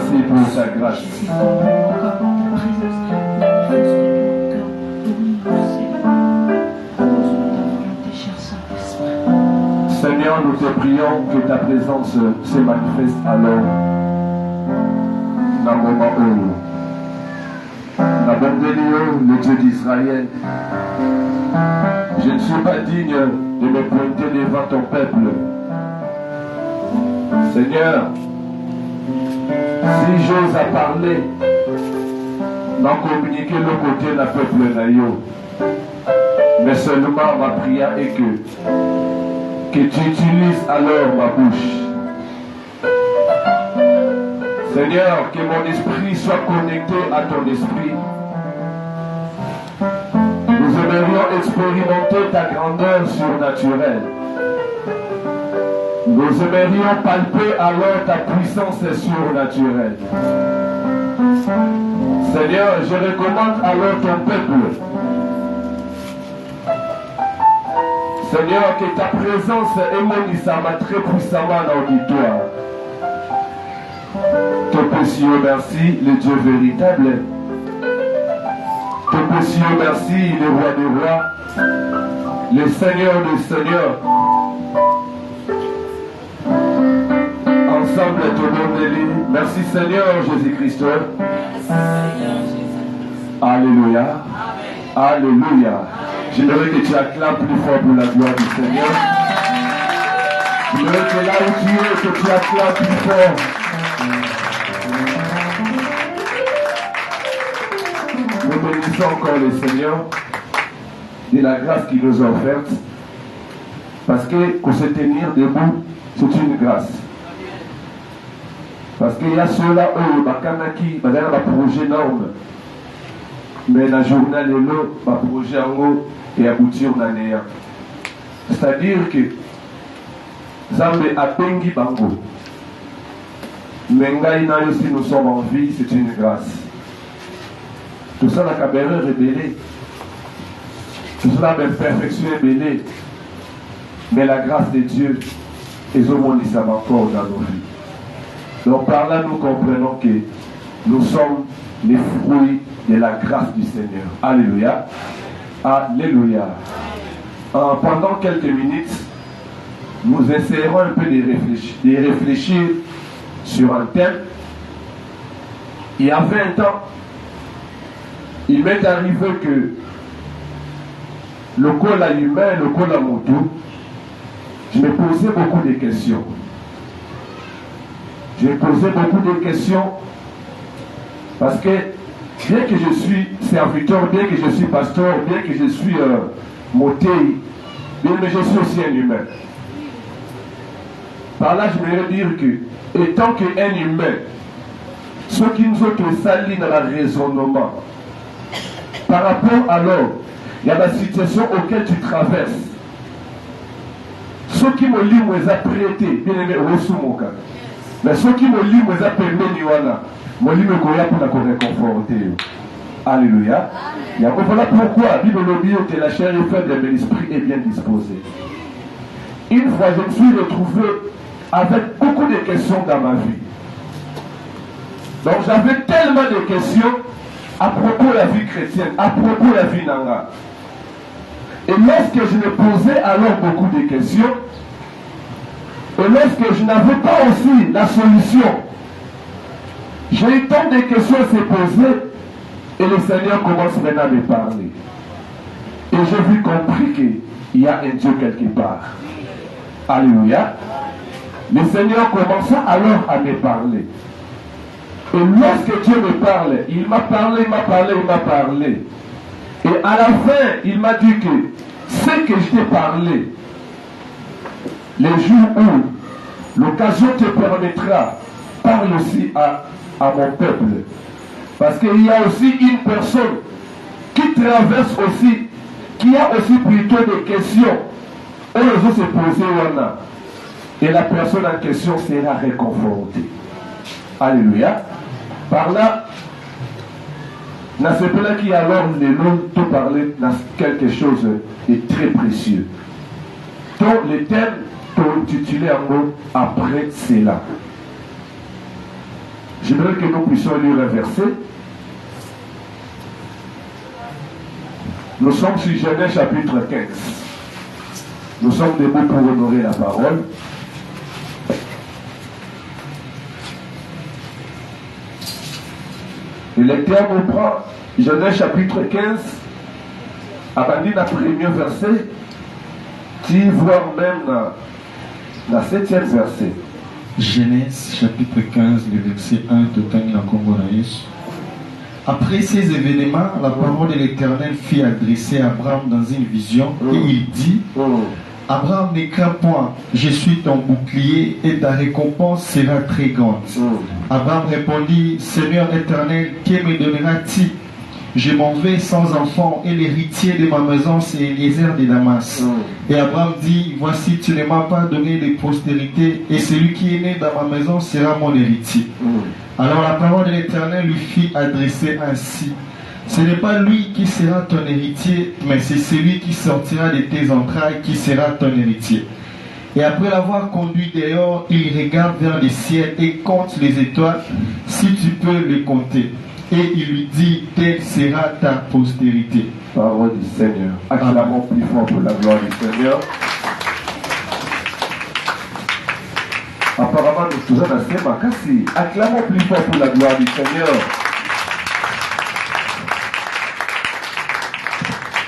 merci pour ta grâce. Seigneur, nous te prions que ta présence se manifeste alors dans le moment où la bonne de Dieu, le Dieu d'Israël. Je ne suis pas digne de me pointer devant ton peuple. Seigneur, si j'ose à parler, d'en communiquer le côté d'un peuple naïo, mais seulement ma prière est que tu utilises alors ma bouche. Seigneur, que mon esprit soit connecté à ton esprit. Nous aimerions expérimenter ta grandeur surnaturelle. Nous aimerions palper alors ta puissance surnaturelle. Seigneur, je recommande alors ton peuple. Seigneur, que ta présence émonissama très puissamment dans l'auditoire. Te précieux merci, le Dieu véritable. Te précieux merci, le roi des rois, le Seigneur des seigneurs. Ensemble, ton nom béni. Merci Seigneur Jésus-Christ. Alléluia. Alléluia. J'aimerais que tu acclames plus fort pour la gloire du Seigneur. J'aimerais que là où tu es, que tu acclames plus fort. Nous bénissons encore le Seigneur de la grâce qu'il nous a offerte. Parce que se tenir debout, c'est une grâce. Parce qu'il y a ceux-là où Bakanaki, un projet énorme. Mais la journée de l'eau, un projet en haut et aboutir à néant. C'est-à-dire que Zambe a Bengi Bango. Mais si nous sommes en vie, c'est une grâce. Tout ça, la caméra est rebellée. Tout cela, la perfection est rebellée. Mais la grâce de Dieu est au monde encore dans nos vies. Donc par là, nous comprenons que nous sommes les fruits de la grâce du Seigneur. Alléluia. Alléluia. Pendant quelques minutes, nous essaierons un peu de réfléchir sur un thème. Il y a 20 ans, il m'est arrivé que le col à humain, le col à moto, je me posais beaucoup de questions. Je me posais beaucoup de questions parce que bien que je suis serviteur, bien que je suis pasteur, bien que je suis moté, mais je suis aussi un humain. Par là, je voudrais dire que, étant qu'un humain, ce qui nous autres salit dans le raisonnement, par rapport alors, il y a la situation auquel tu traverses. Ce qui me lit, moi, a prêté, bien aimé, au cas. Mais ce qui me lit, moi, a permis, moi, je me connais pour la réconforter. Alléluia. Et voilà pourquoi la Bible nous dit que la chair est faible, mais l'esprit est bien disposé. Une fois, je me suis retrouvé avec beaucoup de questions dans ma vie. Donc, j'avais tellement de questions à propos de la vie chrétienne, à propos de la vie nanga. Et lorsque je me posais alors beaucoup de questions, et lorsque je n'avais pas aussi la solution, j'ai eu tant de questions à se poser, et le Seigneur commence maintenant à me parler. Et j'ai vu compris qu'il y a un Dieu quelque part. Alléluia. Le Seigneur commença alors à me parler. Et lorsque Dieu me parle, il m'a parlé, il m'a parlé, il m'a parlé. Et à la fin, il m'a dit que ce que je t'ai parlé, les jours où l'occasion te permettra, parle aussi à mon peuple. Parce qu'il y a aussi une personne qui traverse aussi, qui a aussi plutôt des questions. On les a se poser là. Et la personne en question sera réconfortée. Alléluia. Par là, dans ce pays-là qui alors les noms te parler dans quelque chose de très précieux. Donc les thèmes t'ont intitulé en mot après cela. J'aimerais que nous puissions lire un verset. Nous sommes sur Genèse chapitre 15. Nous sommes debout pour honorer la parole. Le lecteur nous prend Genèse chapitre 15, à partir du premier verset, qui voit même dans le 7e verset. Genèse chapitre 15, le verset 1 de Tani Congo Naïs. Après ces événements, la parole de l'Éternel fut adressée à Abraham dans une vision et il dit: Abraham, ne crains point, je suis ton bouclier et ta récompense sera très grande. Abraham répondit: Seigneur éternel, que me donneras-tu? Je m'en vais sans enfant et l'héritier de ma maison c'est Eliezer de Damas. Et Abraham dit: Voici, tu ne m'as pas donné de postérité et celui qui est né dans ma maison sera mon héritier. Alors la parole de l'Éternel lui fit adresser ainsi: Ce n'est pas lui qui sera ton héritier, mais c'est celui qui sortira de tes entrailles qui sera ton héritier. Et après l'avoir conduit dehors, il regarde vers le ciel et compte les étoiles, si tu peux les compter. Et il lui dit: Telle sera ta postérité. Parole du Seigneur. Acclamons plus fort pour la gloire du Seigneur. Apparemment, nous faisons assez makasi. Acclamons plus fort pour la gloire du Seigneur.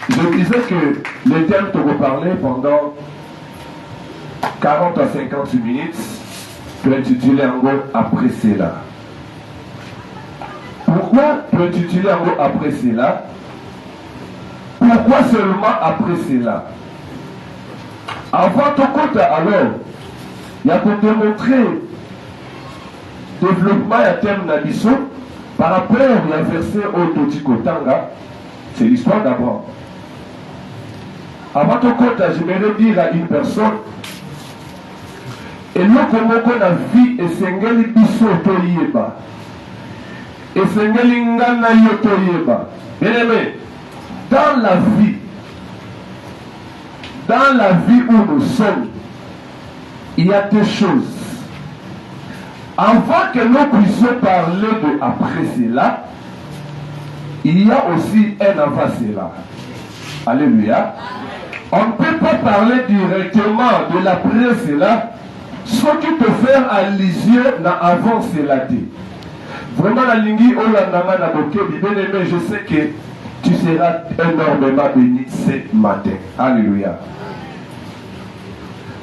Je disais que le thème te reparlait pendant 40 à 50 minutes pour intituler en gros après cela. Pourquoi pour intituler en gros après cela? Pourquoi seulement après cela? Avant ton compte alors, il y a pour démontrer développement à terme d'Abisso par rapport au verset au Totikotanga, c'est l'histoire d'Abraham. Avant ton compte, j'aimerais dire à une personne, et nous comment qu'on a vu et sengeli biso toyeba, et sengeli ngana yo toyeba. Bien aimé, dans la vie où nous sommes, il y a deux choses. Avant que nous puissions parler de après cela, il y a aussi un avant cela. Alléluia. On ne peut pas parler directement de l'après cela, ce qui peut faire allusion à avant cela. Vraiment, la lingi Olandama Nabokebi, bien aimé, je sais que tu seras énormément béni ce matin. Alléluia.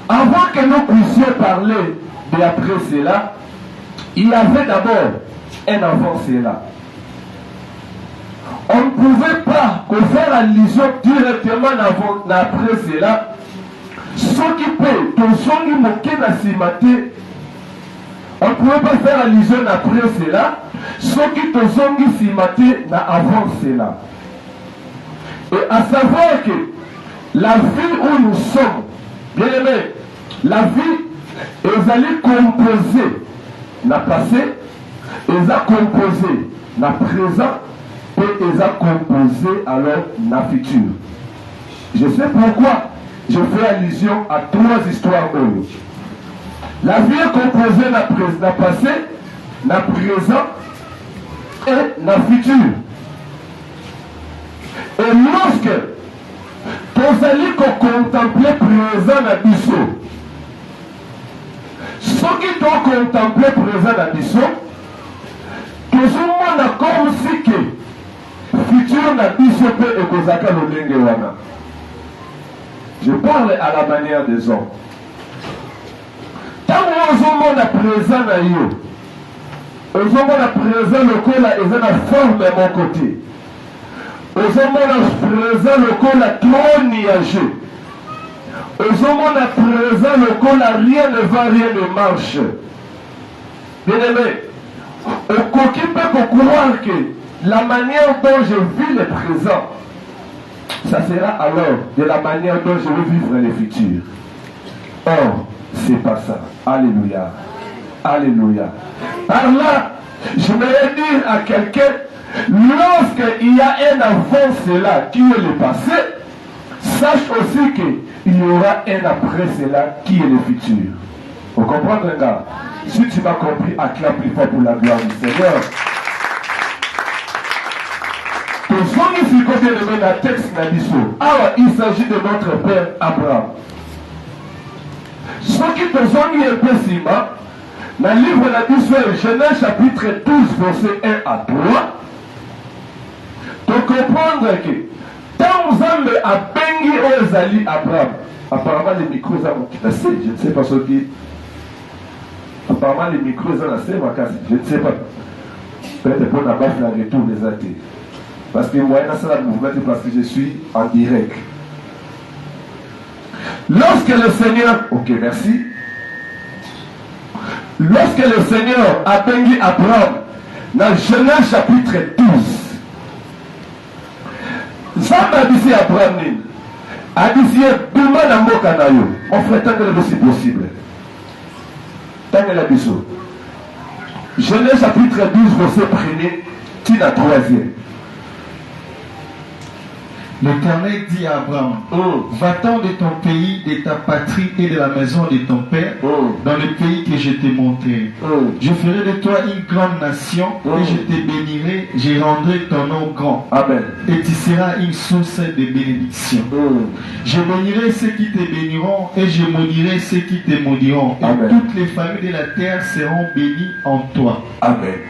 Avant que nous puissions parler de après cela, il y avait d'abord un avant cela. On ne pouvait pas faire allusion directement après cela. Ce qui peut, ton son qui moquait na simate, on ne pouvait pas faire allusion après cela. Ce qui ton son qui simate na avant cela. Et à savoir que la vie où nous sommes, bien aimé, la vie est allée composer na passé, elle a composé na présent et elle a composé alors na futur. Je sais pourquoi je fais allusion à trois histoires. La vie est composée na passé, na présent et na futur. Et lorsque tu allais contempler présent na biso, ce qui t'ont contemplé présent na biso, toujours na comme si que futur na biso peut ekozaka lolenge wana. Je parle à la manière des hommes. Tant que na présent na yo, na présent lokola eza na forme à mon côté. Na présent lokola trône ya jeu. Na présent lokola rien ne va, rien ne marche. Bien aimé, okoki peut croire que la manière dont je vis le présent, ça sera alors de la manière dont je vais vivre le futur. Or, c'est pas ça. Alléluia. Alléluia. Par là, je voudrais dire à quelqu'un, lorsqu'il y a un avant cela qui est le passé, sache aussi qu'il y aura un après cela qui est le futur. Vous comprenez, gars? Si tu m'as compris, acclame plus fort pour la gloire du Seigneur. Il s'agit de notre père Abraham. Ce qui te sont un peu sima, dans le livre de la Genèse chapitre 12, verset 1 à 3, tu comprendre que tant vous avez à Bengi Ozali Abraham, apparemment les micros ont cassé, je ne sais pas ce qui. Apparemment les micros ont cassé, je ne sais pas. Peut-être pour la baffe la retour des athées. Parce que moi, c'est la mouvement parce que je suis en direct. Lorsque le Seigneur, ok, merci. Lorsque le Seigneur a béni Abraham, dans Genèse chapitre 12, Zamba a dit à Abraham, a dit, Bima na moka na yo, on ferait tant que c'est possible. Tant que la biso. Genèse chapitre 12, verset 1er, tina 3e. L'Éternel dit à Abraham, va-t'en de ton pays, de ta patrie et de la maison de ton père, dans le pays que je t'ai montré. Je ferai de toi une grande nation et je te bénirai, je rendrai ton nom grand. Amen. Et tu seras une source de bénédiction. Je bénirai ceux qui te béniront et je maudirai ceux qui te maudiront. Et Amen. toutes les familles de la terre seront bénies en toi. Amen.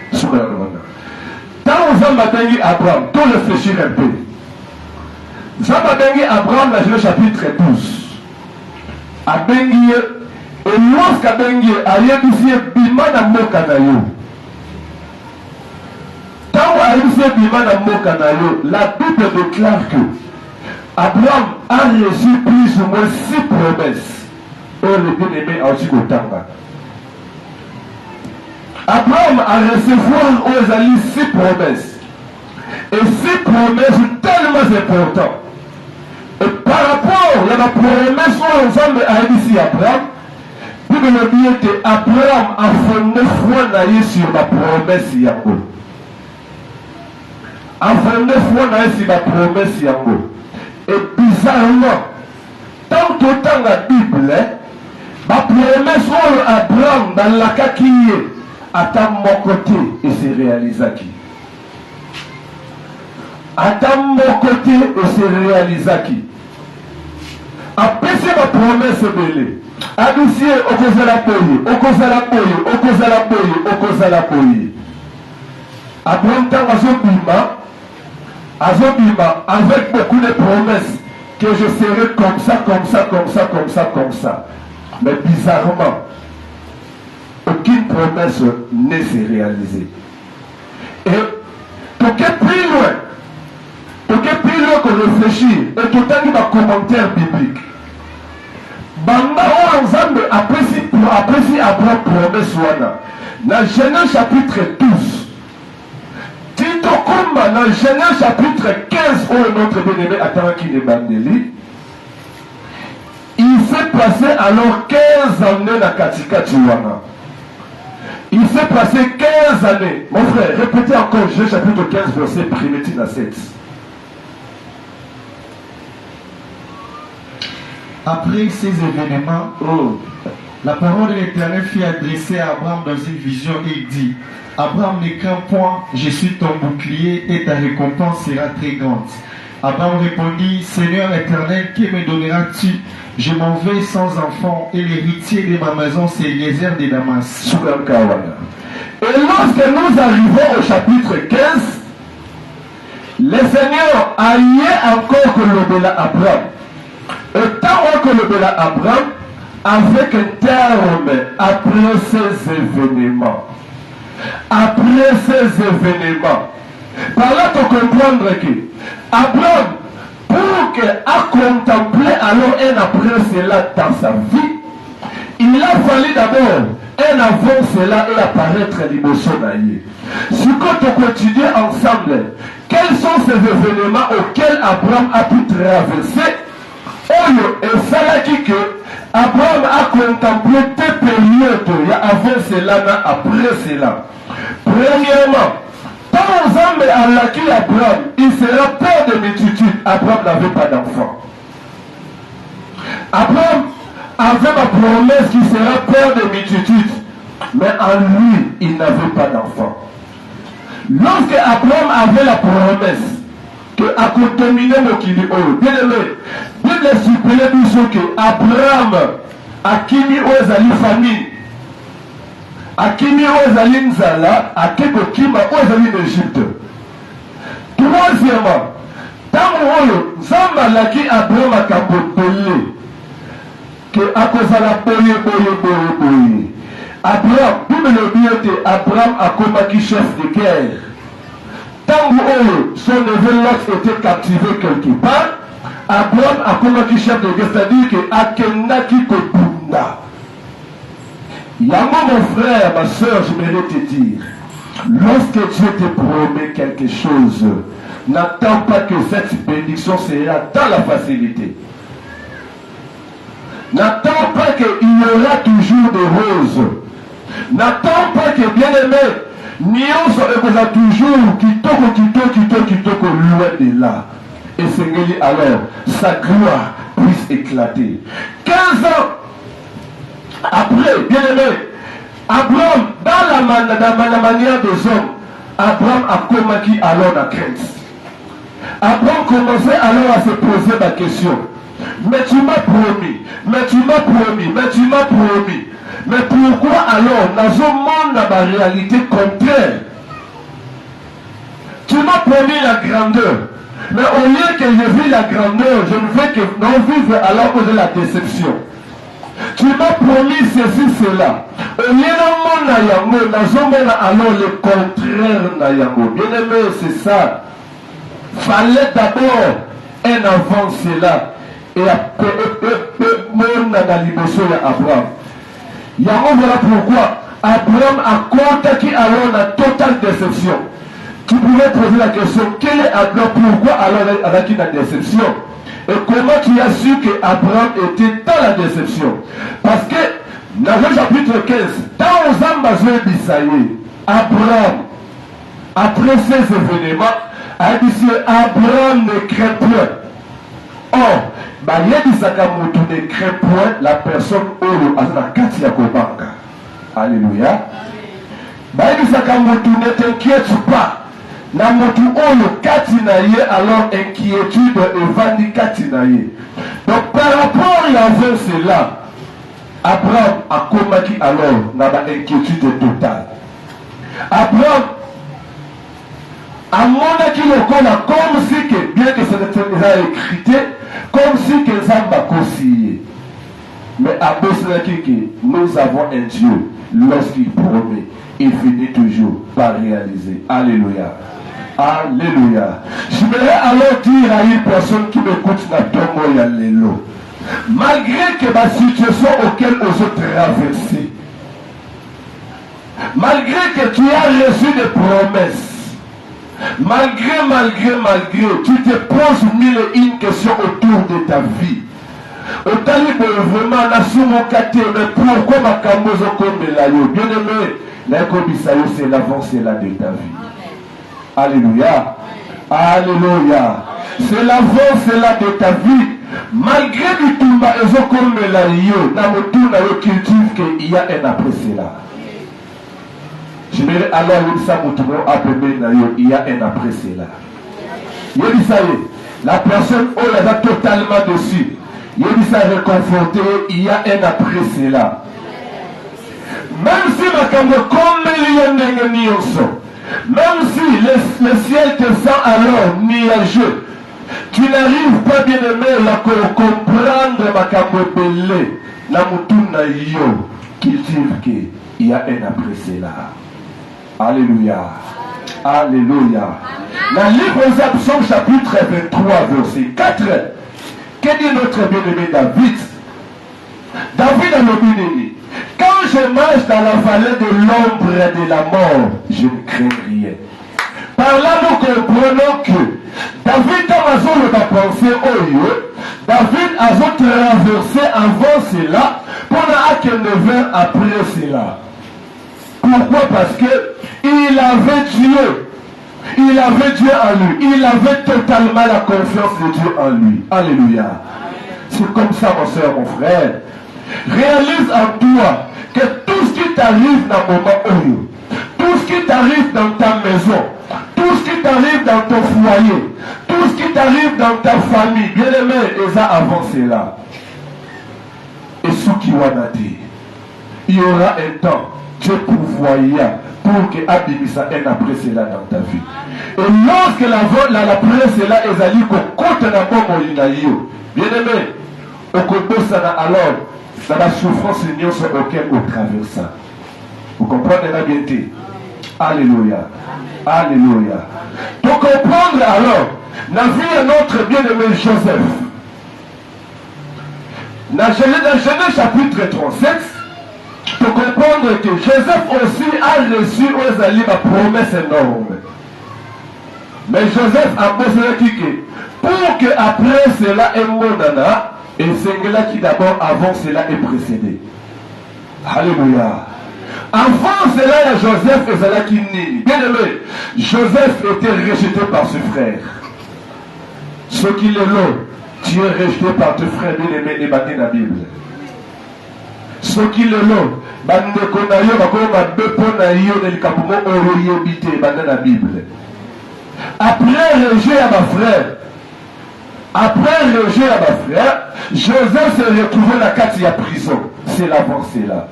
Quand on a béni Abraham, tout réfléchir un peu. Zamba bengi Abraham dans le chapitre 12. A bengi et lorsqu'à bengi ayebisi bima na moka na yo. Tant ayebisi bima na moka na yo, la Bible déclare que Abraham a reçu plus ou moins 6 promesses. Oh le bien-aimé a aussi Kotanga. Abraham a recevoir aux alliés 6 promesses. Et 6 promesses tellement importantes. Et par rapport à la promesse ensemble à ici Abraham, puis le dire que Abraham a fondé foi sur la promesse yango. A fondé foi sur la promesse yango. Et bizarrement, tant que la Bible, la promesse à Abraham dans la caquille, à mon côté, et c'est réalisé qui. À mon côté, et c'est réalisé qui. Après ma promesse belée, Adoucier au Kozala Boye. Abraham Azobima, avec beaucoup de promesses, que je serai comme ça. Mais bizarrement, aucune promesse ne s'est réalisée. Et pour que plus loin qu'on réfléchit, et tout le temps il y a un commentaire biblique. Banda Nzambe apprécie Abraham promesse wana. Dans Genèse chapitre 12. Tito Kumba dans Genèse chapitre 15 où notre bien-aimé attend qui est Bandeli. Il s'est passé alors 15 années dans Katikati wana. Il s'est passé 15 années. Mon frère, répétez encore Genèse chapitre 15 verset 1 à 7. Après ces événements, la parole de l'Éternel fut adressée à Abraham dans une vision et il dit, Abraham, ne crains point, je suis ton bouclier et ta récompense sera très grande. Abraham répondit, Seigneur éternel, que me donneras-tu? Je m'en vais sans enfant et l'héritier de ma maison c'est Eliezer de Damas. Et lorsque nous arrivons au chapitre 15, le Seigneur a lié encore que le Béla Abraham. Et tant que le Béla Abraham, avec un terme après ces événements. Après ces événements. Par là, tu comprendre que Abraham, pour qu'il a contemplé alors un après cela dans sa vie, il a fallu d'abord un avant cela et apparaître l'émotion naïe. Si quand on continue ensemble, quels sont ces événements auxquels Abraham a pu traverser? Et ça qui que Abraham a contemplé deux périodes avant cela, après cela. Premièrement, quand Nzambe a laki Abraham, il sera père de multitude. Abraham n'avait pas d'enfant. Abraham avait ma promesse qu'il sera père de multitude. Mais en lui, il n'avait pas d'enfant. Lorsque Abraham avait la promesse que à contaminer le kili, bien aimé, Bible explique nous que Abraham a kimi ozali famille, a kimi ozali nzala, a keko kima ozali d'Égypte. Troisièmement, tango nzamba laki Abraham a kapotele que à cause de la boye. Abraham, Bible le dit Abraham a combattu chef de guerre. Tant que son neveu Lot était captivé quelque part, Abraham a combattu chef de guerre, c'est-à-dire que Akenaki Kobunda. Yango, mon frère, ma soeur, j'aimerais te dire, lorsque Dieu te promet quelque chose, n'attends pas que cette bénédiction sera dans la facilité. N'attends pas qu'il y aura toujours des roses. N'attends pas que, bien aimé, Nyonso eza toujours kitoko loin de là. Et Seigneur, alors, sa gloire puisse éclater. 15 ans après, bien aimé, Abraham, dans la manière des hommes, Abraham a combattu alors la crainte. Abraham commençait alors à se poser la question. Mais tu m'as promis, mais pourquoi alors dans un monde dans la réalité contraire? Tu m'as promis la grandeur, mais au lieu que je vis la grandeur, je ne veux que non vivre alors que de la déception. Tu m'as promis ceci, cela. Au lieu d'un monde nayango, dans un monde alors le contraire nayango. Bien aimé, c'est ça. Fallait d'abord un avant cela. Et après, monde dans l'émotion d'Abraham. Voilà pourquoi Abraham a contacté alors la totale déception. Tu pouvais poser la question, quel est Abraham? Pourquoi alors avec la déception? Et comment tu as su que Abraham était dans la déception? Parce que dans le chapitre 15, dans Ozambazoé d'Isaïe, Abraham, après ces événements, a dit Abraham ne craint point. Or, Sakamoto ne craint point la personne Olo Azana Katia Kobanga. Alléluia. Sakamoto ne t'inquiète pas. Na motu Olo Katinaye, alors inquiétude et vandi Katinaye. Donc, par rapport à cela, Abraham a combattu alors dans l'inquiétude totale. Abraham a monaki lokola comme si que, bien que ce n'était écrit, comme si que Zamba conseillé. Mais à nous avons un Dieu, lorsqu'il promet, il finit toujours par réaliser. Alléluia. Alléluia. Je voudrais alors dire à une personne qui m'écoute na Tomo Yalelo, malgré que ma situation auquel on se traverse, malgré que tu as reçu des promesses, malgré, tu te poses mille et une questions autour de ta vie. Autant vraiment, la soumokate, mais pourquoi ma camozo comme la yo? Bien aimé, la kobisayo, c'est l'avancée là de ta vie. Alléluia. Alléluia. C'est l'avancée là de ta vie. Malgré du tout, comme la yo, dans le tour, dans le culture, qu'il y a un après cela. Je me dis alors, il y a un après cela. Il dit ça, la personne elle a totalement dessus. Il dit ça réconforté, il y a un après cela. Même si ma caméra comme même si le ciel te sent alors nuageux, tu n'arrives pas bien aimé à comprendre ma caméra la mutuna yo qui dit qu'il y a un après cela. Alléluia. Alléluia. Dans le livre des Psaumes, chapitre 23, verset 4, que dit notre bien-aimé David? David a le bien-aimé. Quand je marche dans la vallée de l'ombre de la mort, je ne crains rien. Par là, nous comprenons que David a pensé David a traversé avant cela, pendant qu'il ne vint après cela. Pourquoi? Parce que il avait Dieu. Il avait Dieu en lui. Il avait totalement la confiance de Dieu en lui. Alléluia. C'est comme ça, mon soeur, mon frère. Réalise en toi que tout ce qui qui t'arrive dans le moment Oyo, tout ce qui t'arrive dans ta maison, tout ce qui t'arrive dans ton foyer, tout ce qui t'arrive dans ta famille, bien aimé, et ça avancé là. Et ce qui va naître, il y aura un temps, Dieu pourvoya pour que Abimisa ait après cela dans ta vie. Et lorsque la presse est là, ils allaient côté na bon inayo. Bien aimé, au côté ça alors, dans la souffrance il sur auquel on traverse. Vous comprenez la bienté? Alléluia. Alléluia. Pour comprendre alors, la vie de notre bien-aimé Joseph. Dans Genèse chapitre 37, pour comprendre que Joseph aussi a reçu aux alliés la promesse énorme. Mais Joseph a posé que pour que après cela est monana, et c'est là qui d'abord avant cela est précédé. Alléluia. Avant cela, il y a Joseph et cela qui naît. Bien aimé, Joseph était rejeté par ses frères. Ce qui est là, tu es rejeté par tes frères bien aimés et battu dans la Bible. Ce qui est là, la Bible. Après rejet à ma frère, Joseph s'est retrouvé dans la carte de la prison. C'est l'avancée là.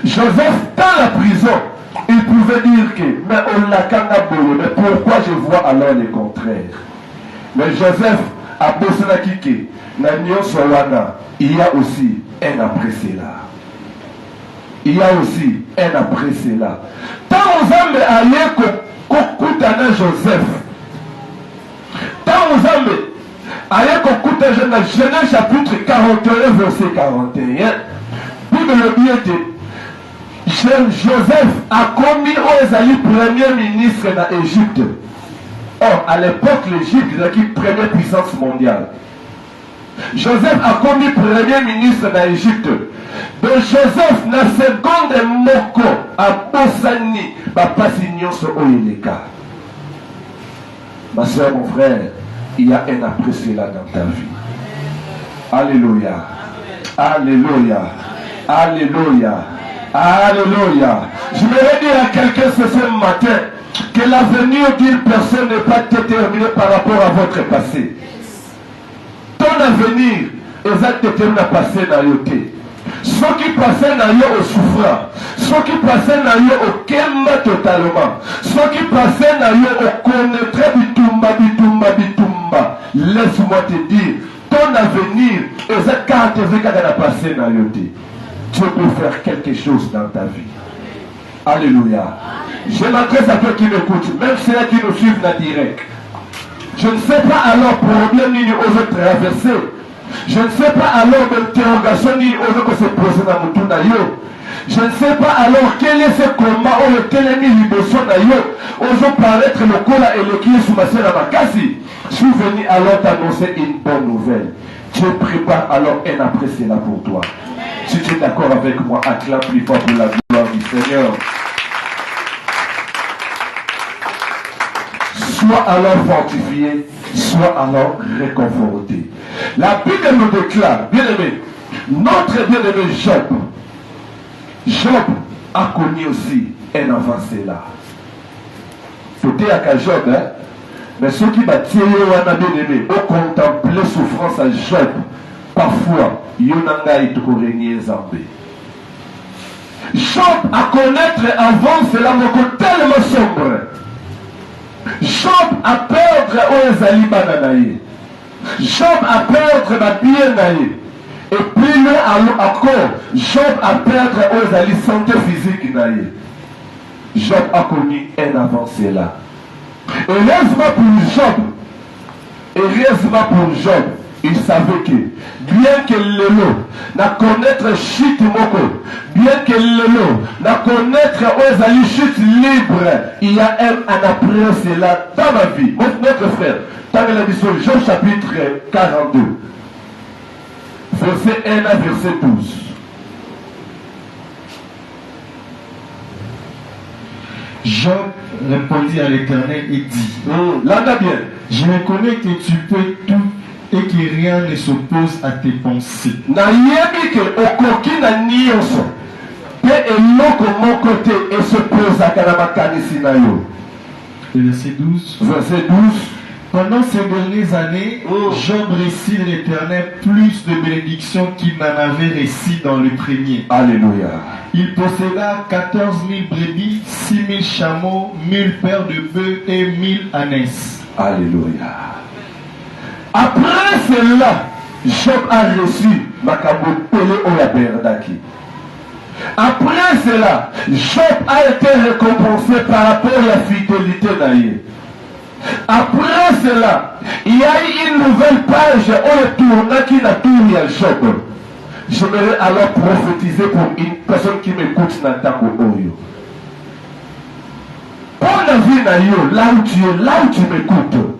Joseph dans la prison, il pouvait dire que mais on l'a cangabolo, mais pourquoi je vois alors le contraire? Mais Joseph a posé la kike, il y a aussi un après cela. Il y a aussi un après cela. Tant aux hommes allaient kokutana Joseph. Tant aux hommes allaient kokutana Genèse chapitre 41 verset 41. Puis le bien Joseph a commis aux alliés premier ministre dans l'Égypte. Or, à l'époque, l'Égypte est la première puissance mondiale. Joseph a commis premier ministre dans l'Égypte. Donc Joseph n'a seconde moko à Bosani, papa signon sur Oyeleka. Ma soeur, mon frère, il y a un après cela dans ta vie. Alléluia. Alléluia. Alléluia. Alléluia. Je voudrais dire à quelqu'un ce matin que l'avenir d'une personne n'est pas déterminé par rapport à votre passé. Ton avenir est déterminé à passer dans le thé. Ceux qui passaient dans le souffrant, ceux qui passaient dans le au kemba totalement, ceux qui passaient dans le au connaître bitumba. Laisse-moi te dire, ton avenir est caractérisé quand elle a passé dans le thé. Dieu peut faire quelque chose dans ta vie. Alléluia. Je m'adresse à toi qui m'écoutes, même ceux qui nous suivent dans direct. Je ne sais pas alors problème ni aux autres traverser. Je ne sais pas alors l'interrogation ni aux autres se poser dans mon tour. Je ne sais pas alors quel est ce combat ou lequel est mis l'ibosson d'ailleurs. Osons paraître le cola et le qui est sous ma sœur à ma casse. Je suis venu alors t'annoncer une bonne nouvelle. Dieu prépare alors un après cela pour toi. Si tu es d'accord avec moi, acclame plus fort pour la gloire du Seigneur. Sois alors fortifié, sois alors réconforté. La Bible nous déclare, bien aimé, notre bien-aimé Job a connu aussi un avancé là. Peut-être à Job, hein? Mais ceux qui bâtirent un bien-aimé ont contemplé souffrance à Job. Parfois, Yonanga est au régner Zambé. Job à connaître avant cela me tellement sombre. Job a perdre aux alibananaï. Job a perdre ma bien naïe. Et puis encore, Job a perdre aux ali santé physique naïe. Job a connu un avancé là. Heureusement pour Job, il savait que bien que l'élo n'a connaître chute moko, bien que l'élo n'a connaître aux ali chute libre, il y a un après cela dans ma vie. Notre frère, dans la mission Jean chapitre 42, verset 1 à verset 12. Job répondit à l'Éternel et dit, Là, bien. je reconnais que tu peux tout et que rien ne s'oppose à tes pensées. Na yebi ke okoki na nyonso. Pe eloko moko te esepozaka na makanisi na yo. Verset 12. Verset 12. Pendant ces dernières années, Job récit de l'Éternel plus de bénédictions qu'il n'en avait récit dans le premier. Alléluia. Il posséda 14 000 brebis, 6 000 chameaux, 1000 paires de bœufs et 1000 ânesses. Alléluia. Après cela, Job a reçu Makambo Pele Oyaberdaki. Après cela, Job a été récompensé par rapport à la fidélité d'Aïe. Après cela, il y a eu une nouvelle page où tourna qui n'a tourné à Job. J'aimerais alors prophétiser pour une personne qui m'écoute dans Tango Oyo. Pour la vie nayo, là où tu es, là où tu m'écoutes.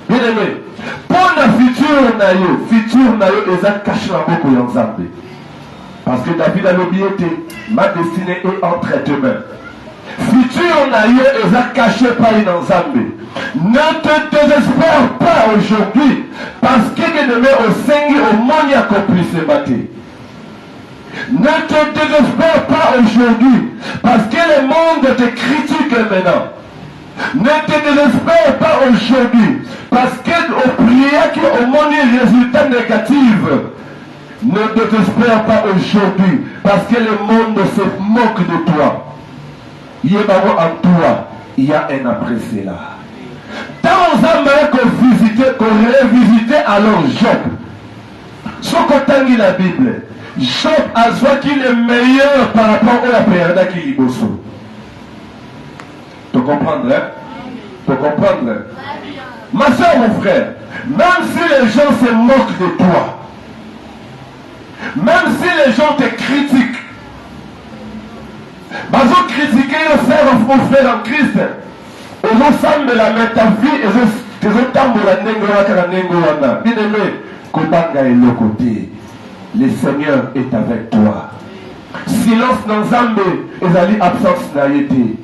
Bien aimé, pour la future nayo, ils ont caché la boucle en Zambie. Parce que David a l'obéité, ma destinée est entre tes mains. Futur nayo, ils ont caché par une en Zambie. Ne te désespère pas aujourd'hui, parce que bien-aimé au Seigneur, au monde accompli ce matin. Ne te désespère pas aujourd'hui, parce que le monde te critique maintenant. Ne te désespère pas aujourd'hui, parce que au prière qui au monde des résultats négatifs. Ne te désespère pas aujourd'hui, parce que le monde se moque de toi. Il y a en toi, il y a un après cela. Dans un moment qu'on révisite alors Job. Ce qu'on dit la Bible, Job a soit qu'il est meilleur par rapport à la période qui est bosso. Tu comprends, hein? Tu comprends? Ma soeur, mon frère, même si les gens se moquent de toi, même si les gens te critiquent, ils ont critiqué mon frère en Christ. Ils ont semblé la mettre ta vie, ils ont tambour la nengoana. Bien aimé, Kobanga est le côté. Le Seigneur est avec toi. Silence dans Zambé, ils allaient absence naïté.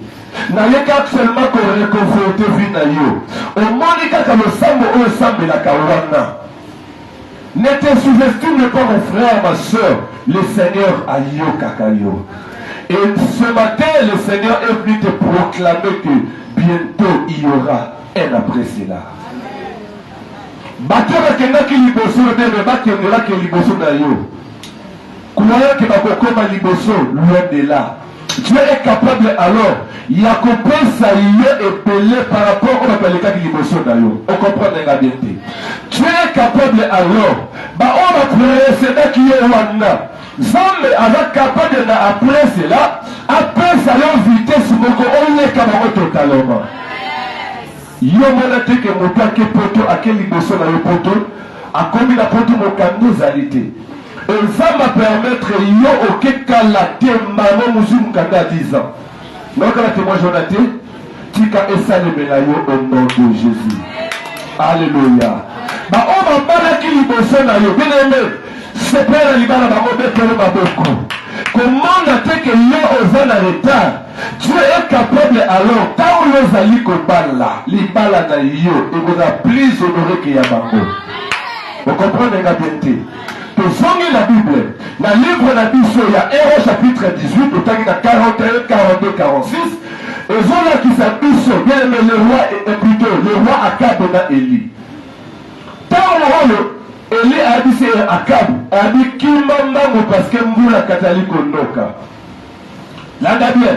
Naïté actuellement qu'on réconforte vie naïo. Au Monica comme le sambo ou le sambe la kawana. Ne te sous-estime pas mon frère, ma soeur. Le Seigneur a yo kakayo. Et ce matin, le Seigneur est venu te proclamer que bientôt il y aura un après cela. Batera kendaki liboso ndebe bakendela ke liboso na yo. Croyant que bakokoma liboso loin de là. Dieu est capable alors, il y a compris ça y est épelé par rapport au appelé qui liboso na yo. On comprend la bien. Dieu est capable alors, ba on va prier c'est qui est wana. Zambe est capable na après cela, après ça leur vitesse moko on est capable totalement. Yo mona te ke moto ake poto ake liboso na yo poto akomi na poto mokando zalité. Et ça m'a permettre yo oke kala te maman musu mukanda 10 ans. Donc la témoin Jonathan tika esalemela yo au nom de Jésus. Alléluia. Ba o mabala ki liboso na yo bien aimé. C'est pas la libala ba mo betelo maboko. Comment na-t-il que yo oza na retard? Dieu est capable alors, quand nous allons kobala, libala na yo, et vous a plus honoré qu'il y a bango. Vous comprenez la bien? Vous la Bible. Dans le livre de la Bible, il y a Héros chapitre 18, au temps il y a 41, 42, 46. Et voilà qui s'appelle bien aimé le roi, et plutôt le roi Akab na Élie. Tant Élie a dit c'est Akab, a dit qui m'embarque parce que m'boula catholique noka. Là bien.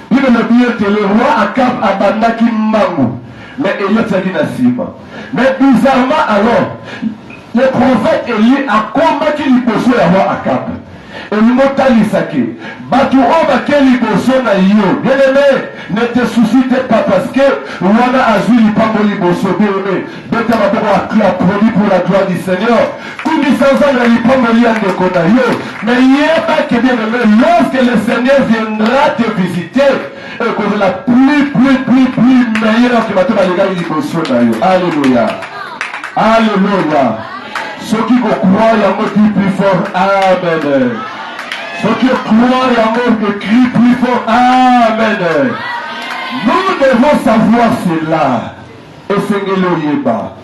Il me dit que le roi Akab abanda qui m'embarque. Mais Élie a dit Nassima. Mais bizarrement alors, le prophète Élie a combattu l'hyposo à roi Akab. Et le mot talisaki. Batu oba keli boso na yo. Bien aimé, ne te soucie pas parce que Rwanda a vu l'ipambo boso. Bien aimé, beta maboko applaudi pour la gloire du Seigneur. Kumi sans la l'ipambo lian de kona yo. Mais il n'y a pas que bien aimé, lorsque le Seigneur viendra te visiter, et que la plus meilleure que bateau va les liboso na yo. Alléluia. Alléluia. Ceux qui croient, il y a un mot plus fort. Amen. Ceux qui croient, il y a un mot qui crie plus fort. Amen. Nous devons savoir cela. Et Seigneur Yeba.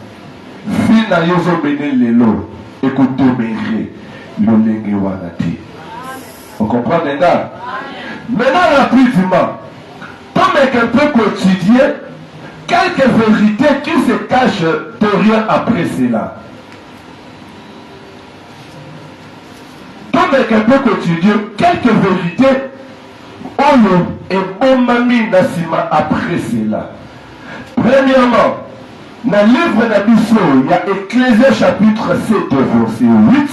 Fina yozo bene lelo. Écoutez, méré. L'olenge wanati. On comprend déjà? Maintenant, rapidement, comme un peu quotidien, quelques vérités qui se cachent derrière après cela. Comme un peu quotidien, quelques vérités, Ono et Bomami Nassima après cela. Premièrement, dans le livre d'Abisso, il y a Ecclésiaste chapitre 7, verset 8.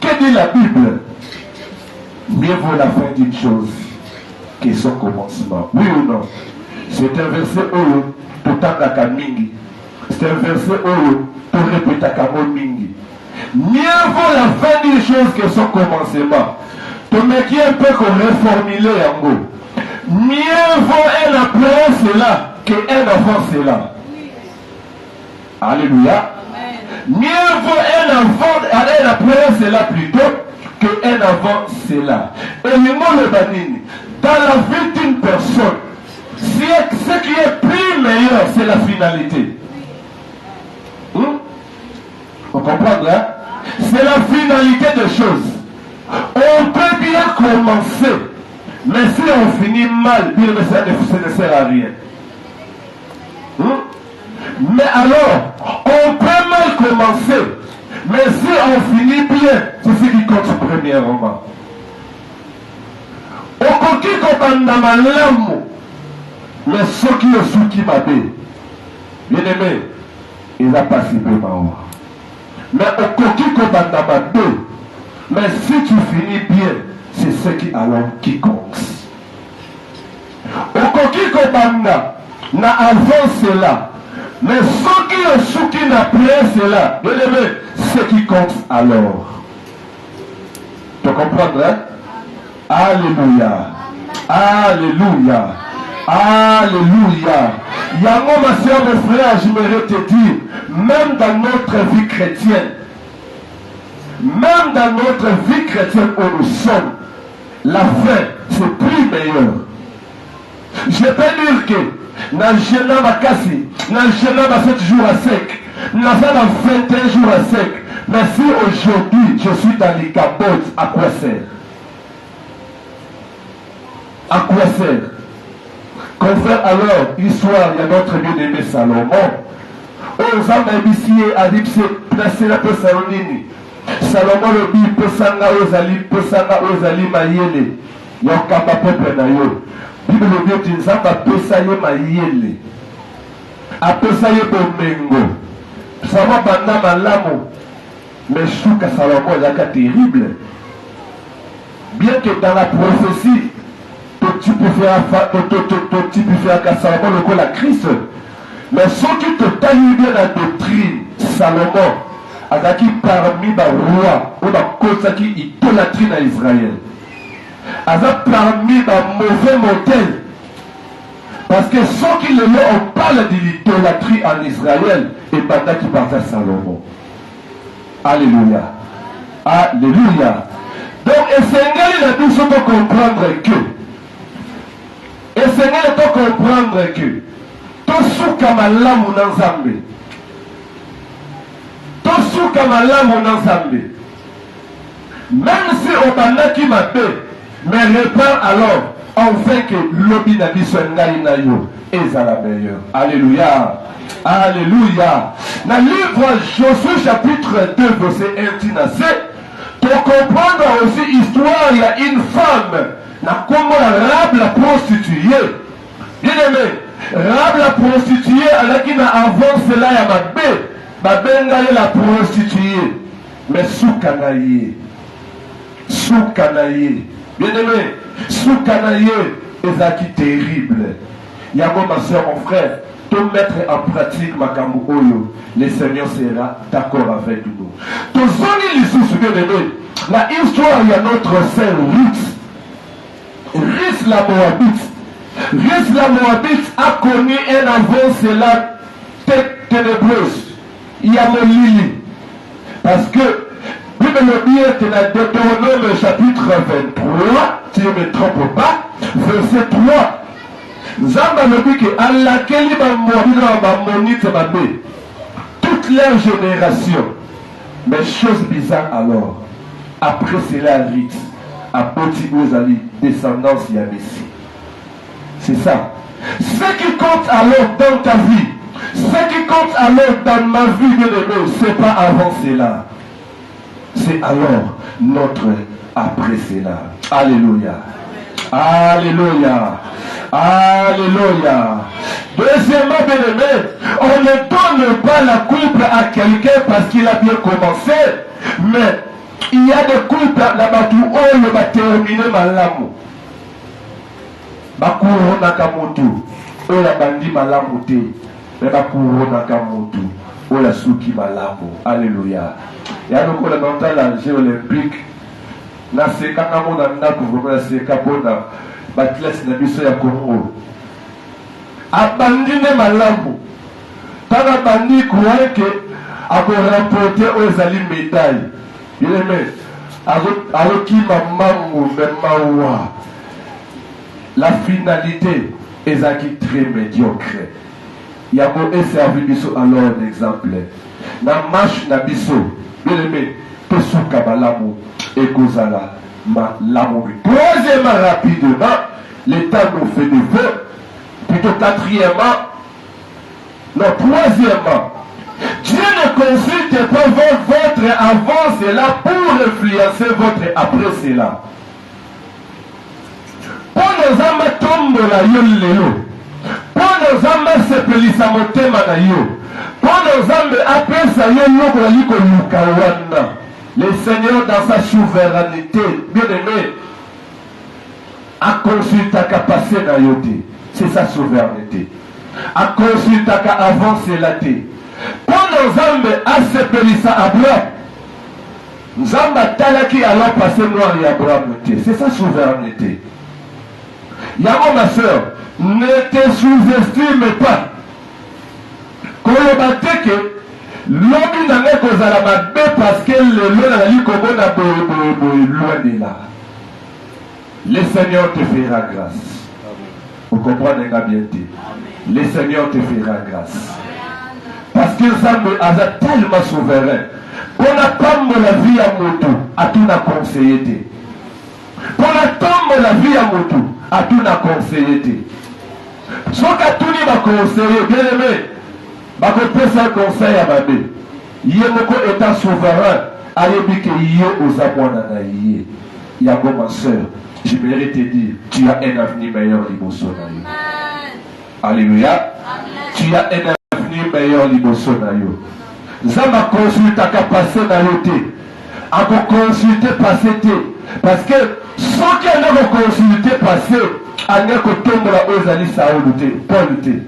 Que dit la Bible? Mieux vaut la fin d'une chose que son commencement. Oui ou non? C'est un verset où Totaka Mingi. C'est un verset où tu répètes Mingi. Mieux vaut la fin d'une chose que son commencement. Tu m'écris un peu qu'on reformulé en gros. Mieux vaut un après cela qu'un avant cela. Alléluia. Mieux vaut un après cela plutôt qu'un avant cela. Et le mot le banini, dans la vie d'une personne, ce qui est plus meilleur, c'est la finalité. On comprend là? C'est la finalité des choses. On peut bien commencer, mais si on finit mal, bien ça ne sert à rien. Mais alors, on peut mal commencer, mais si on finit bien, c'est ce qui compte premièrement. Okoki kopanda malamu, mais ceux qui ont souki mabé, bien aimé, il a pas si bien. Mais okoki kopanda mabé, mais si tu finis bien, c'est ce qui compte. Okoki kopanda na avant cela. Mais ceux qui ont souki après cela, ce qui compte alors. Tu comprends, hein? Alléluia. Alléluia. Alléluia. Yango, ma soeur, mes frères, j'aimerais te dire, même dans notre vie chrétienne, où nous sommes, la fin, c'est plus meilleur. Je peux dire que dans le jeune Makasi, dans le jeune 7 jours à sec, dans le 21 jours à sec, mais si aujourd'hui je suis dans les capotes, à quoi sert? À quoi sert? Confère alors, histoire, il y a notre bien-aimé Salomon. Aux Amabisier, a dit que c'est placé la personne. Salomon le dit, Pesanga Ozali Mayele, Yokamba peuple Nayo. Bible dit que Nzamba Pesaye Mayele, Apesaye Bomengo. Ça va pendant Malamo, mais Chouka Salomon est terrible. Bien que dans la prophétie, tu peux faire qu'à Salomon le col à Christ, mais ceux qui te taillent bien la doctrine, Salomon, Azaki parmi les rois, ou la cause qui idolâtrie à Israël. Azaki parmi les mauvais modèles. Parce que ceux qui le ont, on parle de l'idolâtrie en Israël, et pendant qui partage Salomon. Alléluia. Alléluia. Donc, et Seigneur, il a dit ce pour comprendre que. Et Seigneur, il faut comprendre que. Tosuka malamu nanzambe. Tosuka malamu nanzambe. Même si on banda qui m'appelle, mais répare alors, enfin que l'obi n'a dit son naïnayo est à la meilleure. Alléluia. Alléluia. Dans le livre Josué chapitre 2 verset 1 c, pour comprendre aussi l'histoire, il y a une femme, la Rahab la prostituée. Bien aimé, Rahab la prostituée, elle qui n'a avancé là, il y a ma la prostituée. Mais soukanaye. Bien aimé, soukanaye est qui terrible. Il y a ma soeur, mon frère, tout mettre en pratique ma Oyo, le Seigneur sera d'accord avec nous. Tous les sous bien aimé, la histoire, il y a notre sœur Ruth la Moabite. Ruth la Moabite a connu un avant cela ténébreuse. Il y a mon Lili. Parce que, Bible le dit que dans Deutéronome chapitre 23, si je ne me trompe pas, verset 3, Zamba me dit que Allah Keliba Moabite toute leur génération. Mais chose bizarre alors, après cela Ruth apoti ozali descendance ya Messie. C'est ça. Ce qui compte alors dans ta vie, ce qui compte alors dans ma vie, bien aimé, c'est pas avant cela. C'est alors notre après cela. Alléluia. Alléluia. Alléluia. Deuxièmement, bien aimé, on ne donne pas la coupe à quelqu'un parce qu'il a bien commencé, mais il y a des couples là-bas où on va terminer malamu. Bakurona kamutu, on a bandi malamu te, mais bakurona kamutu, on a suki malamu. Alléluia. Il y a donc la dans la Jeux olympique. Na seka kamona ndako vraiment seka pona batles na biso ya Congo. Abandine malamu. Tana bandi kuweke ako remporter aux médailles. Il aimé. Alors qui mamangu memawa. La finalité est très médiocre. Il y a un servi biso alors un exemple. Na marche na biso. Bien aimé. Pesuka balamu. Et Kozala, l'amour. Troisièmement, rapidement, l'État nous fait des vœux. Plutôt quatrièmement, non, troisièmement, Dieu ne consulte pas votre avant cela pour influencer votre après cela. Pour nos âmes tombe la yolelo, pour nos âmes sepelisa motema na yo, pour nos âmes après ça yolo la liko lukawana. Le Seigneur, dans sa souveraineté, bien aimé, a consulté qu'à passer dans yoté. C'est sa souveraineté. A consulté qu'à avancer la thé. Pour nos âmes, à se pélissa Abraham. Nous avons talaki alors passer noir et Abraham. C'est sa souveraineté. Yamo, ma soeur, ne te sous-estime pas. Quand le bateke, l'homme n'a pas causé la mabe parce que le lot n'a pas loin de là. Le Seigneur te fera grâce. Vous comprenez bien dit. Le Seigneur te fera grâce. Parce que ça est tellement souverain. On a tombe la vie à moto, à tout n'a conseillé. On a tombe la vie à moto, à tout n'a conseillé. Soit qu'à tout n'a conseillé, bien aimé. Bakopesa un conseil à Babé. Yemoko étant souverain, ayebike yé aux abouana na yé. Yago ma soeur, je mérite te dire, tu as un avenir meilleur liboso na yo. Alléluia. Tu as un avenir meilleur liboso na yo. Zama consulte à passer na yoté. A consulter passer té. Parce que ceux qui ont consulté passer, à ne que tombe la ozali saouluté, Paul té.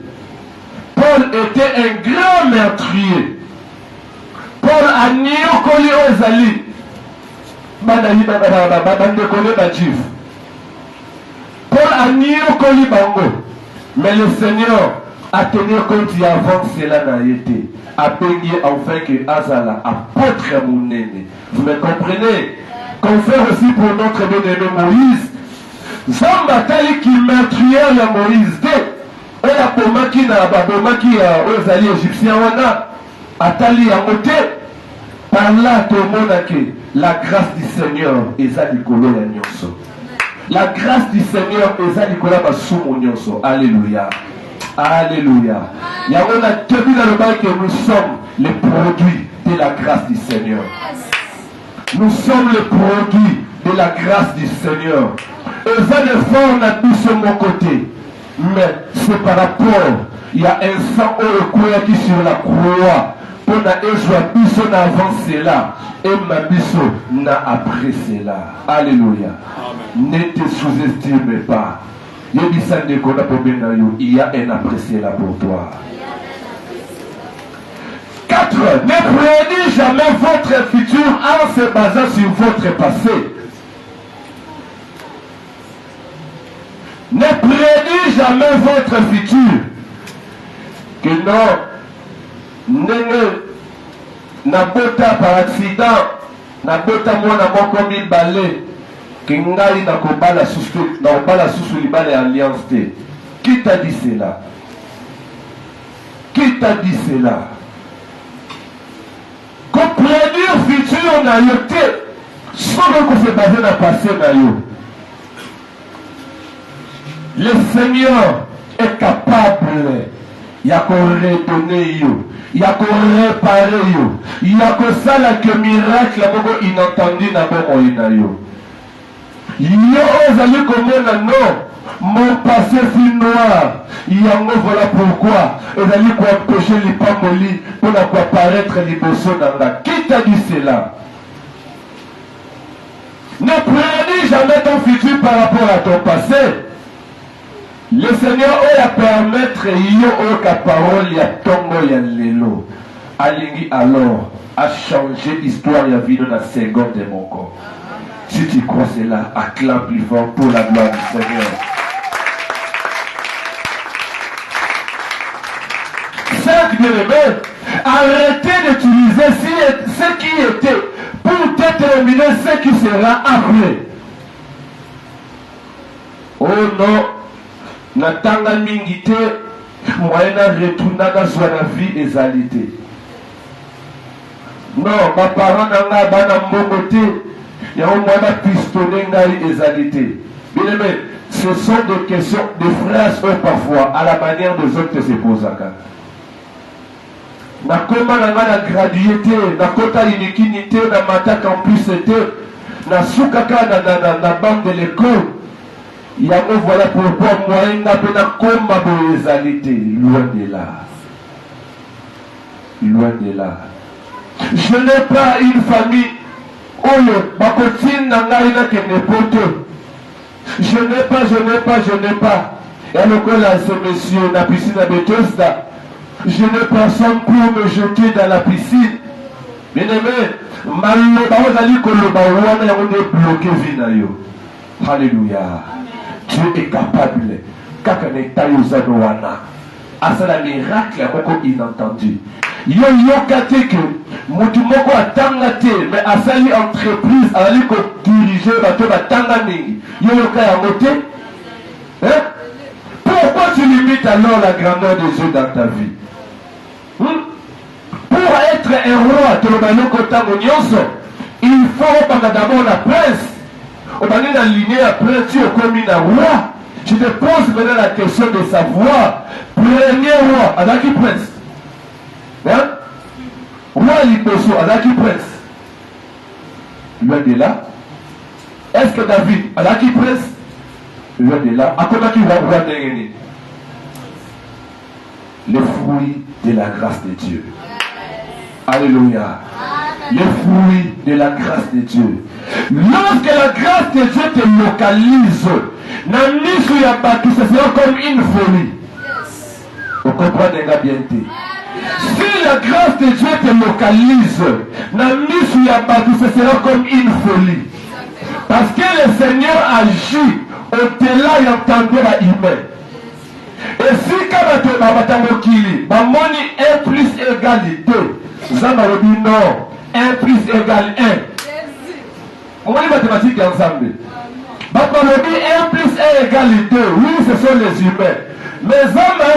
Paul était un grand meurtrier. Paul a nié au collier aux alliés. Paul a nié au collier bango. Mais le Seigneur a tenu compte y avant cela n'a été. A baigné enfin que Azala apôtre mon aîné. Vous me comprenez? Qu'on fait aussi pour notre bien-aimé Moïse. Zambatali qui meurtrier la Moïse dès. Oya pomaki na babomaki ozali égyptien wana atali ya moté par là tomona que la grâce du Seigneur eza likolo ya nyonso. La grâce du Seigneur eza likolo ya basumu nyonso. Alléluia. Alléluia. Yango na tebi na loba que nous sommes les produits de la grâce du Seigneur. Nous sommes les produits de la grâce du Seigneur. Eza le fort na biso mon côté. Mais c'est par rapport, il y a un sang au qui sur la croix. On a éjoué biso na avant cela. Et ma biso na après cela. Alléluia. Ne te sous-estime pas. Il y a un après cela pour toi. 4. Ne prenez jamais votre futur en se basant sur votre passé. Ne prenez jamais votre futur. Que non, n'abota par accident, n'abota moi n'abota mille balais, que n'aille n'akoba la sous libale alliance. Qui t'a dit cela? Qui t'a dit cela? Comprenez futur n'a yoté. Ce qu'on se basé dans le passé, le Seigneur est capable. Il y a qu'on redonner, il y a qu'on réparer, il y a que ça là que miracle inattendu dans le monde. Il y a osé comme non. Mon passé fut noir. Il y a voilà pourquoi. Ils allaient empêcher les pamoli pour apparaître les bossons dans la. Qui t'a dit cela? Ne prédis jamais ton futur par rapport à ton passé. Le Seigneur a permettre la parole ya tongo ya lelo. Alingi alors a changé l'histoire ya vie dans la seconde de mon corps. Si tu crois cela, acclame plus fort pour la gloire du Seigneur. Bien-aimés, arrêtez d'utiliser ce qui était pour déterminer ce qui sera après. Oh non, natanga mingite, moyena retournaka sur la vie exalité. Non, ma parent n'a pas mbongote, il y a au moins un pistonné ngai exalité. Bien-aimés, ce sont des questions, des phrases parfois, à la manière des autres se posent. Na koma na ngana graduité, na kota unikinité, na mata campusité, na soukaka na banque de l'école. Il y a voilà pourquoi moi n'a pas na komba boezalité, loin de là. Loin de là. Je n'ai pas une famille où ma copine n'a pas que n'importe. Je n'ai pas. Et alors que là, ce monsieur, la piscine à Bethesda, je n'ai personne pour me jeter dans la piscine. Bien-aimé, alléluia. Dieu est capable. C'est un miracle inentendu. Yo kate que mutumoko atanga te mais asali entreprise ali ko diriger bato batanga mingi. Yo kaya moté. Hein? Pourquoi tu limites alors la grandeur de Dieu dans ta vie? Pour être un roi, il faut d'abord la prince. On va aller dans l'lignée après, tu es comme un roi. Je te pose maintenant la question de savoir, premier roi, Adaki prince. Hein? Roi Liposo, Adaki prince. Loin de là. Est-ce que David, Adaki prince? Loin de là. À quoi tu vas voir les fruits de la grâce de Dieu. Alléluia. Les fruits de la grâce de Dieu. Lorsque la grâce de Dieu te localise, ce sera comme une folie. Vous comprenez bien? Si la grâce de Dieu te localise, ce sera comme une folie. Parce que le Seigneur agit au-delà et entendait la humaine. Et si quand tu as moni 1 plus égale 2, Zamba dit non, 1 plus égale 1. On va les mathématiques ensemble. Bapalobi 1 plus 1 égale 2. Oui, ce sont les humains. Mais Zamba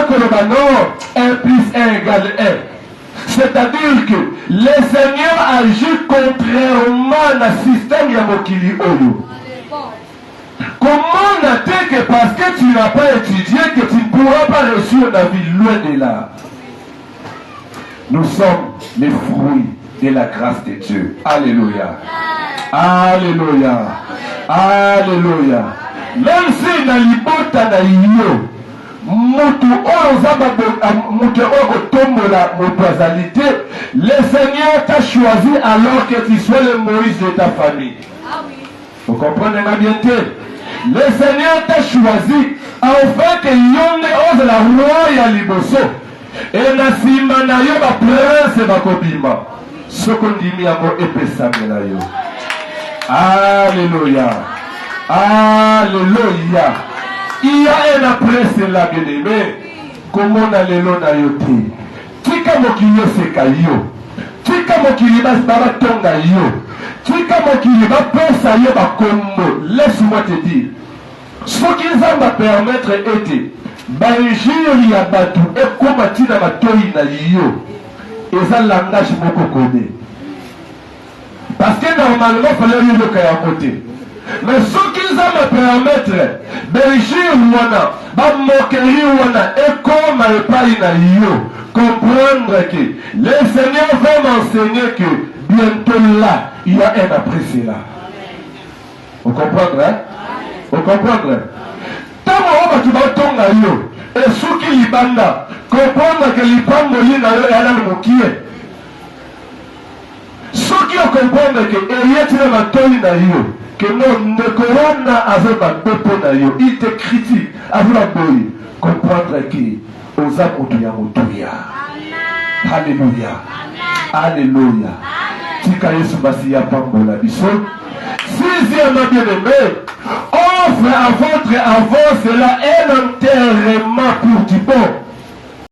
non, 1 plus 1 égale 1. C'est-à-dire que le Seigneur agit contrairement au système Yamokili Oyo. Comment n'a-t-il que parce que tu n'as pas étudié que tu ne pourras pas réussir la vie loin de là? Nous sommes les fruits de la grâce de Dieu. Alléluia. Alléluia. Alléluia. Même si dans l'ibota na iyo, le Seigneur t'a choisi alors que tu sois le Moïse de ta famille. Vous comprenez bien? Le Seigneur t'a choisi afin que yonde ose la roi liboso et na sima na yo ba prince bakobima soko ndimi yango epesamela yo. Alléluia. Alléluia. Il y a un après cela, bien-aimé. Comment on a le nom na yo te? Tika mokili seka yo. Tika mokili baba tonga yo. Tika mokili ba pesa yo ba kombo. Laisse-moi te dire. Ce qu'ils va permettre était Baïjiri ya batu et komati na batoi na yo. Et ça langage moko kone. Parce que normalement, il fallait lui le à côté. Mais ce qu'ils ont me permettre, Belgique ou moquerie et comme pas comprendre que le Seigneur va m'enseigner que bientôt là, il y a un après cela. Vous comprenez, hein? Vous comprenez? Tant que tu vas tomber et ceux qui y banda, comprendre que l'Ipango y a un moquier. Ceux qui comprennent que il y a un matoi que non, ne corona avec un peuple naïo, il te critique avec la boy, comprendre que aux amoutouya. Alléluia. Alléluia. Tika Yesu basi ya pambola biso. Sixième bien-aimé, offre à votre avant cela un enterrement pour Thibaut.